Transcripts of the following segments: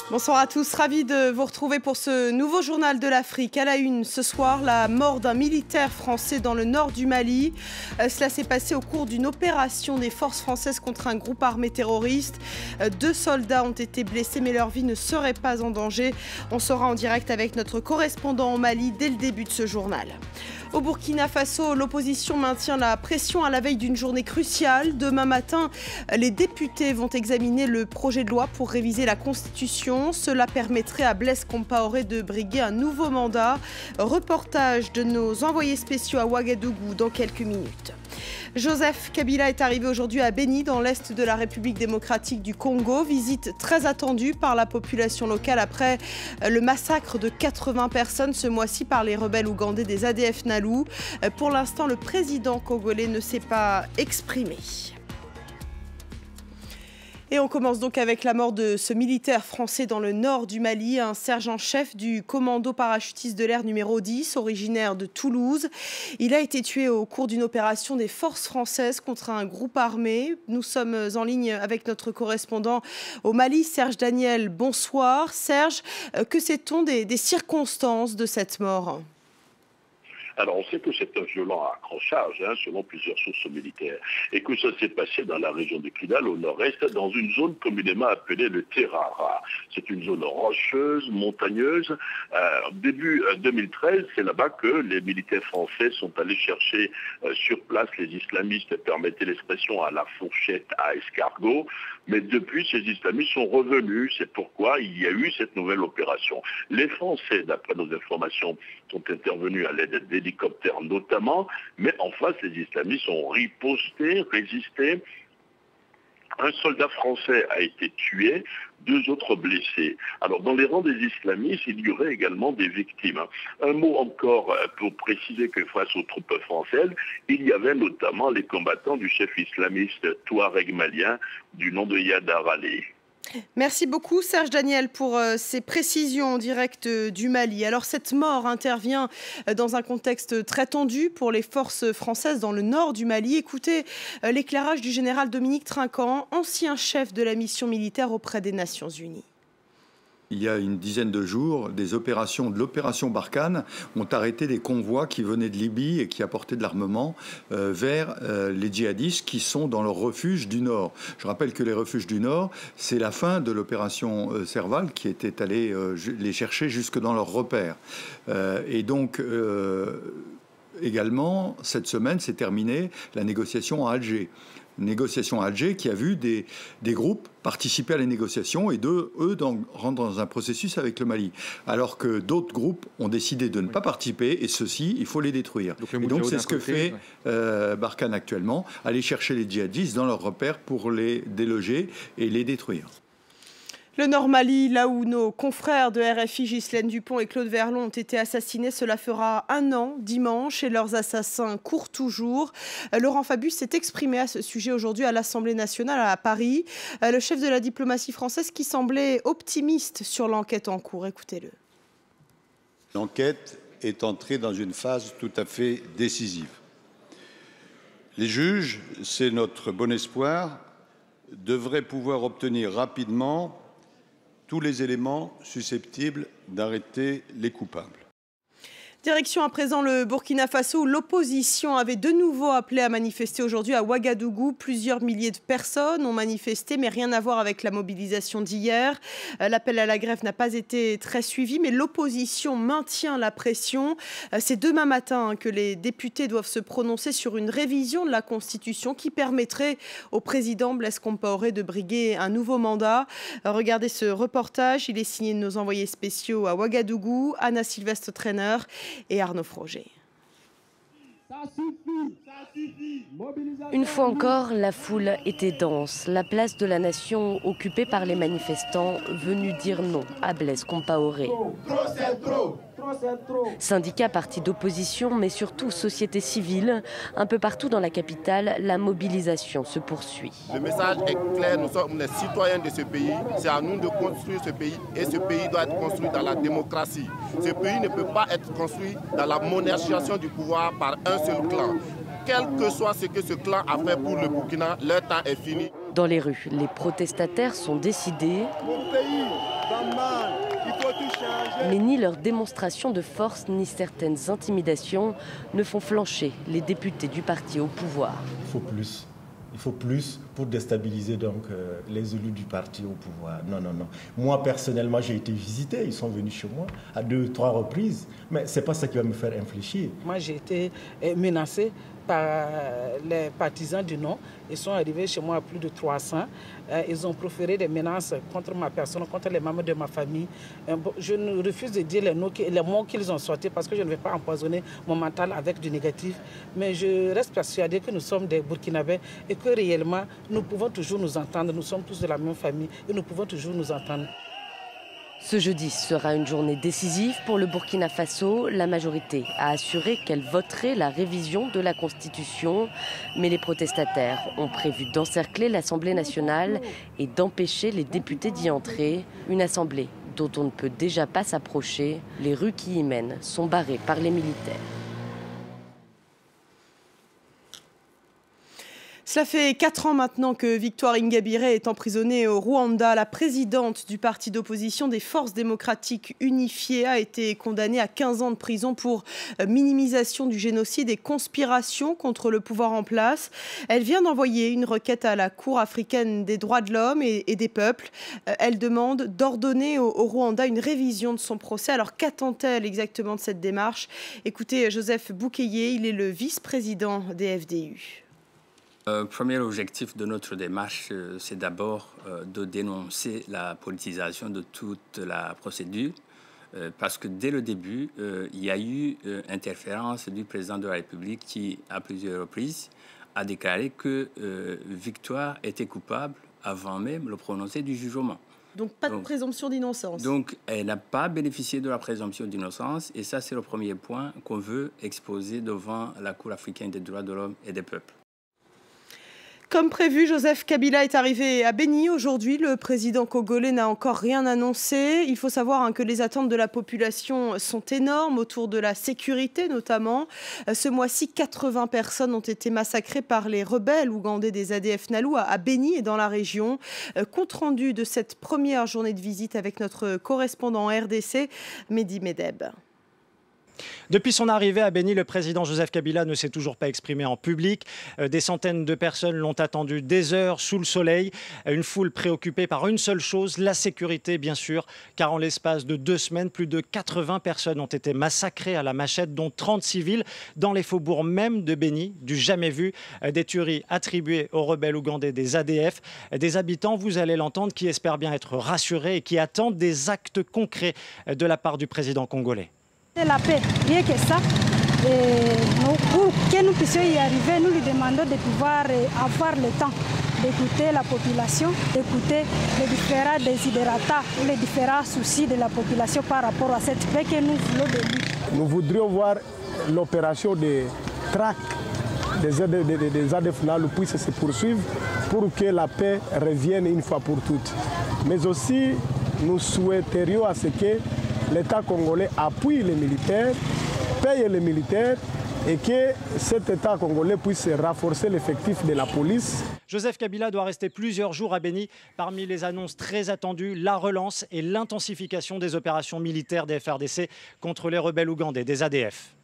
Bonsoir à tous, ravi de vous retrouver pour ce nouveau journal de l'Afrique. À la une ce soir, la mort d'un militaire français dans le nord du Mali. Cela s'est passé au cours d'une opération des forces françaises contre un groupe armé terroriste. 2 soldats ont été blessés mais leur vie ne serait pas en danger. On sera en direct avec notre correspondant au Mali dès le début de ce journal. Au Burkina Faso, l'opposition maintient la pression à la veille d'une journée cruciale. Demain matin, les députés vont examiner le projet de loi pour réviser la Constitution. Cela permettrait à Blaise Compaoré de briguer un nouveau mandat. Reportage de nos envoyés spéciaux à Ouagadougou dans quelques minutes. Joseph Kabila est arrivé aujourd'hui à Béni, dans l'est de la République démocratique du Congo. Visite très attendue par la population locale après le massacre de 80 personnes ce mois-ci par les rebelles ougandais des ADF Nalu. Pour l'instant, le président congolais ne s'est pas exprimé. Et on commence donc avec la mort de ce militaire français dans le nord du Mali, un sergent-chef du commando parachutiste de l'air numéro 10, originaire de Toulouse. Il a été tué au cours d'une opération des forces françaises contre un groupe armé. Nous sommes en ligne avec notre correspondant au Mali, Serge Daniel. Bonsoir. Serge, que sait-on des circonstances de cette mort ? Alors, on sait que c'est un violent accrochage, selon plusieurs sources militaires, et que ça s'est passé dans la région de Kidal, au nord-est, dans une zone communément appelée le Terrara. C'est une zone rocheuse, montagneuse. Début 2013, c'est là-bas que les militaires français sont allés chercher sur place les islamistes, permettez l'expression, à la fourchette à escargot. Mais depuis, ces islamistes sont revenus. C'est pourquoi il y a eu cette nouvelle opération. Les Français, d'après nos informations, sont intervenus à l'aide d'hélicoptères notamment, mais en face, les islamistes ont riposté, résisté. Un soldat français a été tué, 2 autres blessés. Alors, dans les rangs des islamistes, il y aurait également des victimes. Un mot encore pour préciser que face aux troupes françaises, il y avait notamment les combattants du chef islamiste touareg malien du nom de Yadar Ali. Merci beaucoup Serge Daniel pour ces précisions en direct du Mali. Alors cette mort intervient dans un contexte très tendu pour les forces françaises dans le nord du Mali. Écoutez l'éclairage du général Dominique Trinquant, ancien chef de la mission militaire auprès des Nations Unies. Il y a une dizaine de jours, de l'opération Barkhane ont arrêté des convois qui venaient de Libye et qui apportaient de l'armement vers les djihadistes qui sont dans leurs refuges du Nord. Je rappelle que les refuges du Nord, c'est la fin de l'opération Serval qui était allée les chercher jusque dans leurs repères. Et donc, également, cette semaine, s'est terminée la négociation à Alger. Négociation à Alger qui a vu des groupes participer à les négociations et eux rentrent dans un processus avec le Mali. Alors que d'autres groupes ont décidé de ne pas participer et ceux-ci, il faut les détruire. Donc c'est ce que fait Barkhane actuellement, aller chercher les djihadistes dans leurs repères pour les déloger et les détruire. Le Nord Mali, là où nos confrères de RFI, Ghislaine Dupont et Claude Verlon ont été assassinés, cela fera 1 an dimanche et leurs assassins courent toujours. Laurent Fabius s'est exprimé à ce sujet aujourd'hui à l'Assemblée nationale à Paris. Le chef de la diplomatie française qui semblait optimiste sur l'enquête en cours. Écoutez-le. L'enquête est entrée dans une phase tout à fait décisive. Les juges, c'est notre bon espoir, devraient pouvoir obtenir rapidement tous les éléments susceptibles d'arrêter les coupables. Direction à présent le Burkina Faso où l'opposition avait de nouveau appelé à manifester aujourd'hui à Ouagadougou. Plusieurs milliers de personnes ont manifesté, mais rien à voir avec la mobilisation d'hier. L'appel à la grève n'a pas été très suivi, mais l'opposition maintient la pression. C'est demain matin que les députés doivent se prononcer sur une révision de la Constitution qui permettrait au président Blaise Compaoré de briguer un nouveau mandat. Regardez ce reportage, il est signé de nos envoyés spéciaux à Ouagadougou, Anna Sylvestre Trainer et Arnaud Froger. Une fois encore, la foule était dense. La place de la Nation occupée par les manifestants venus dire non à Blaise Compaoré. Syndicats, partis d'opposition, mais surtout société civile, un peu partout dans la capitale, la mobilisation se poursuit. Le message est clair, nous sommes les citoyens de ce pays, c'est à nous de construire ce pays et ce pays doit être construit dans la démocratie. Ce pays ne peut pas être construit dans la monarchisation du pouvoir par un seul clan. Quel que soit ce que ce clan a fait pour le Burkina, leur temps est fini. Dans les rues, les protestataires sont décidés, mais ni leurs démonstrations de force ni certaines intimidations ne font flancher les députés du parti au pouvoir. Il faut plus. Il faut plus pour déstabiliser donc les élus du parti au pouvoir. Non, non, non. Moi, personnellement, j'ai été visité. Ils sont venus chez moi à 2 ou 3 reprises. Mais ce n'est pas ça qui va me faire infléchir. Moi, j'ai été menacé par les partisans du non. Ils sont arrivés chez moi à plus de 300. Ils ont proféré des menaces contre ma personne, contre les membres de ma famille. Je refuse de dire les mots qu'ils ont sortis parce que je ne vais pas empoisonner mon mental avec du négatif. Mais je reste persuadée que nous sommes des Burkinabés et que réellement, nous pouvons toujours nous entendre. Nous sommes tous de la même famille et nous pouvons toujours nous entendre. Ce jeudi sera une journée décisive pour le Burkina Faso. La majorité a assuré qu'elle voterait la révision de la Constitution. Mais les protestataires ont prévu d'encercler l'Assemblée nationale et d'empêcher les députés d'y entrer. Une assemblée dont on ne peut déjà pas s'approcher. Les rues qui y mènent sont barrées par les militaires. Cela fait 4 ans maintenant que Victoire Ingabire est emprisonnée au Rwanda. La présidente du parti d'opposition des Forces démocratiques unifiées a été condamnée à 15 ans de prison pour minimisation du génocide et conspiration contre le pouvoir en place. Elle vient d'envoyer une requête à la Cour africaine des droits de l'homme et des peuples. Elle demande d'ordonner au Rwanda une révision de son procès. Alors qu'attend-elle exactement de cette démarche? Écoutez Joseph Boukeye, il est le vice-président des FDU. Premier objectif de notre démarche, c'est d'abord de dénoncer la politisation de toute la procédure, parce que dès le début, il y a eu interférence du président de la République qui, à plusieurs reprises, a déclaré que Victoire était coupable avant même le prononcé du jugement. Donc pas de présomption d'innocence. Donc elle n'a pas bénéficié de la présomption d'innocence, et ça c'est le premier point qu'on veut exposer devant la Cour africaine des droits de l'homme et des peuples. Comme prévu, Joseph Kabila est arrivé à Béni aujourd'hui. Le président congolais n'a encore rien annoncé. Il faut savoir que les attentes de la population sont énormes autour de la sécurité notamment. Ce mois-ci, 80 personnes ont été massacrées par les rebelles ougandais des ADF Nalu à Béni et dans la région. Compte rendu de cette première journée de visite avec notre correspondant RDC, Mehdi Medeb. Depuis son arrivée à Béni, le président Joseph Kabila ne s'est toujours pas exprimé en public. Des centaines de personnes l'ont attendu des heures sous le soleil. Une foule préoccupée par une seule chose, la sécurité bien sûr, car en l'espace de 2 semaines, plus de 80 personnes ont été massacrées à la machette, dont 30 civils dans les faubourgs même de Béni, du jamais vu. Des tueries attribuées aux rebelles ougandais des ADF. Des habitants, vous allez l'entendre, qui espèrent bien être rassurés et qui attendent des actes concrets de la part du président congolais. C'est la paix, rien que ça. Pour que nous puissions y arriver, nous lui demandons de pouvoir avoir le temps d'écouter la population, d'écouter les différents desiderata ou les différents soucis de la population par rapport à cette paix que nous voulons de lui. Nous voudrions voir l'opération de traque des ADF Nalu puisse se poursuivre pour que la paix revienne une fois pour toutes. Mais aussi, nous souhaiterions à ce que l'État congolais appuie les militaires, paye les militaires et que cet État congolais puisse renforcer l'effectif de la police. Joseph Kabila doit rester plusieurs jours à Béni. Parmi les annonces très attendues, la relance et l'intensification des opérations militaires des FRDC contre les rebelles ougandais des ADF.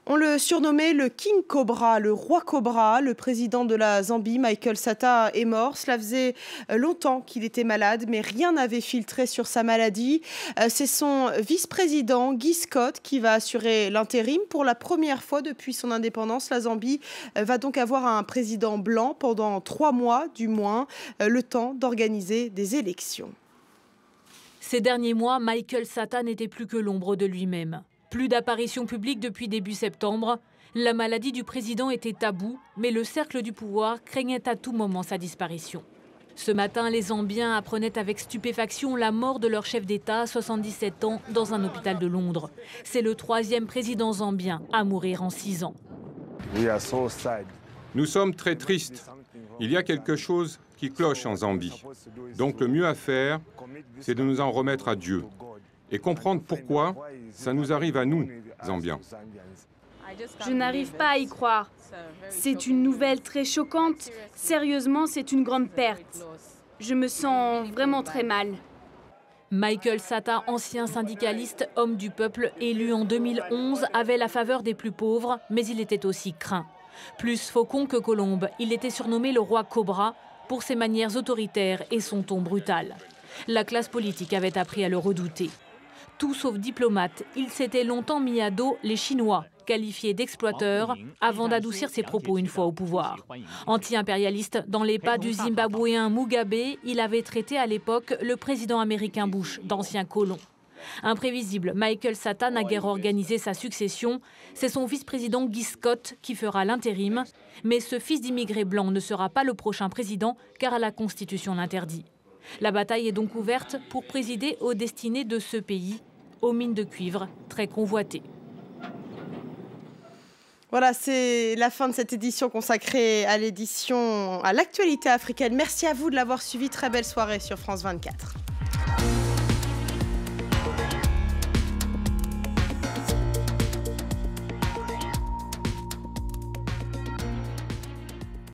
On le surnommait le King Cobra, le roi Cobra. Le président de la Zambie, Michael Sata, est mort. Cela faisait longtemps qu'il était malade, mais rien n'avait filtré sur sa maladie. C'est son vice-président, Guy Scott, qui va assurer l'intérim. Pour la première fois depuis son indépendance, la Zambie va donc avoir un président blanc pendant 3 mois, du moins, le temps d'organiser des élections. Ces derniers mois, Michael Sata n'était plus que l'ombre de lui-même. Plus d'apparitions publiques depuis début septembre. La maladie du président était taboue, mais le cercle du pouvoir craignait à tout moment sa disparition. Ce matin, les Zambiens apprenaient avec stupéfaction la mort de leur chef d'État, 77 ans, dans un hôpital de Londres. C'est le 3e président zambien à mourir en 6 ans. Nous sommes très tristes. Il y a quelque chose qui cloche en Zambie. Donc le mieux à faire, c'est de nous en remettre à Dieu et comprendre pourquoi ça nous arrive à nous, Zambiens. Je n'arrive pas à y croire. C'est une nouvelle très choquante. Sérieusement, c'est une grande perte. Je me sens vraiment très mal. Michael Sata, ancien syndicaliste, homme du peuple, élu en 2011, avait la faveur des plus pauvres, mais il était aussi craint. Plus faucon que colombe, il était surnommé le roi Cobra pour ses manières autoritaires et son ton brutal. La classe politique avait appris à le redouter. Tout sauf diplomate, il s'était longtemps mis à dos les Chinois, qualifiés d'exploiteurs, avant d'adoucir ses propos une fois au pouvoir. Anti-impérialiste, dans les pas du Zimbabwéen Mugabe, il avait traité à l'époque le président américain Bush d'ancien colon. Imprévisible, Michael Sata n'a guère organisé sa succession. C'est son vice-président Guy Scott qui fera l'intérim. Mais ce fils d'immigrés blancs ne sera pas le prochain président, car la Constitution l'interdit. La bataille est donc ouverte pour présider aux destinées de ce pays, aux mines de cuivre très convoitées. Voilà, c'est la fin de cette édition consacrée à l'actualité africaine. Merci à vous de l'avoir suivi. Très belle soirée sur France 24.